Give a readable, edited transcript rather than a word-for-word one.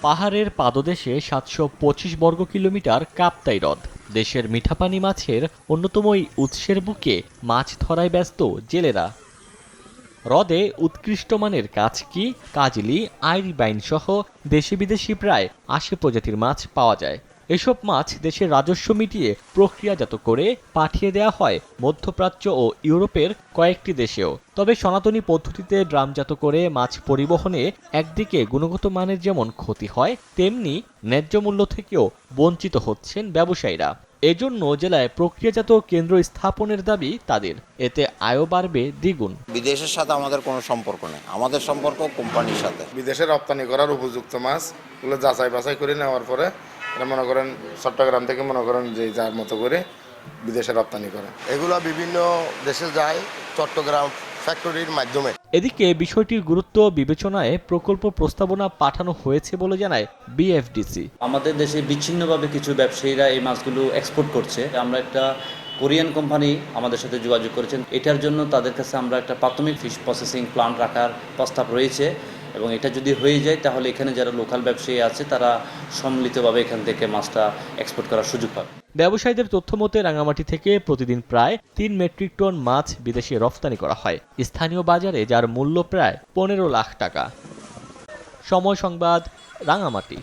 পাহাড়ের পাদদেশে ৭২৫ বর্গ কিলোমিটার কাপ্তাই হ্রদ। দেশের মিঠাপানি মাছের অন্যতম এই উৎসের বুকে মাছ ধরায় ব্যস্ত জেলেরা। হ্রদে উৎকৃষ্ট মানের কাচকি, কাজলি, আইরিবাইন সহ দেশি বিদেশি প্রায় ৮০ প্রজাতির মাছ পাওয়া যায়। এসব মাছ দেশের রাজস্ব মিটিয়ে প্রক্রিয়াজাত করে পাঠিয়ে দেওয়া হয় মধ্যপ্রাচ্য ও ইউরোপের কয়েকটি দেশেও। তবে সনাতনী পদ্ধতিতে ড্রামজাত করে মাছ পরিবহনে একদিকে গুণগত মানের যেমন ক্ষতি হয়, তেমনি ন্যায্য মূল্য থেকেও বঞ্চিত হচ্ছেন ব্যবসায়ীরা। এজন্য জেলায় প্রক্রিয়াজাত কেন্দ্র স্থাপনের দাবি তাদের। এতে আয়ও বাড়বে দ্বিগুণ। বিদেশের সাথে আমাদের কোনো সম্পর্ক নেই, আমাদের সম্পর্ক কোম্পানির সাথে। বিদেশে রপ্তানি করার উপযুক্ত মাছগুলো যাচাই বাছাই করে নেওয়ার পরে এটা মনে করেন চট্টগ্রাম থেকে মনে করেন যে যার মতো করে বিদেশে রপ্তানি করে। এগুলো বিভিন্ন দেশে যায় চট্টগ্রাম ফ্যাক্টরির মাধ্যমে। এদিকে বিষয়টির গুরুত্ব বিবেচনায় প্রকল্প প্রস্তাবনা পাঠানো হয়েছে বলে জানায় বিএফডিসি। আমাদের দেশে বিচ্ছিন্নভাবে কিছু ব্যবসায়ীরা এই মাছগুলো এক্সপোর্ট করছে। আমরা একটা কোরিয়ান কোম্পানি আমাদের সাথে যোগাযোগ করেছেন। এটার জন্য তাদের কাছে আমরা একটা প্রাথমিক ফিশ প্রসেসিং প্ল্যান্ট রাখার প্রস্তাব রয়েছে এবং এটা যদি হয়ে যায় তাহলে এখানে যারা লোকাল ব্যবসায়ী আছে তারা সম্মিলিতভাবে এখান থেকে মাছটা এক্সপোর্ট করার সুযোগ পাবে। ব্যবসায়ীদের তথ্য মতে রাঙামাটি থেকে প্রতিদিন প্রায় ৩ মেট্রিক টন মাছ বিদেশে রফতানি করা হয় স্থানীয় বাজারে, যার মূল্য প্রায় ১৫ লাখ টাকা। সময় সংবাদ, রাঙামাটি।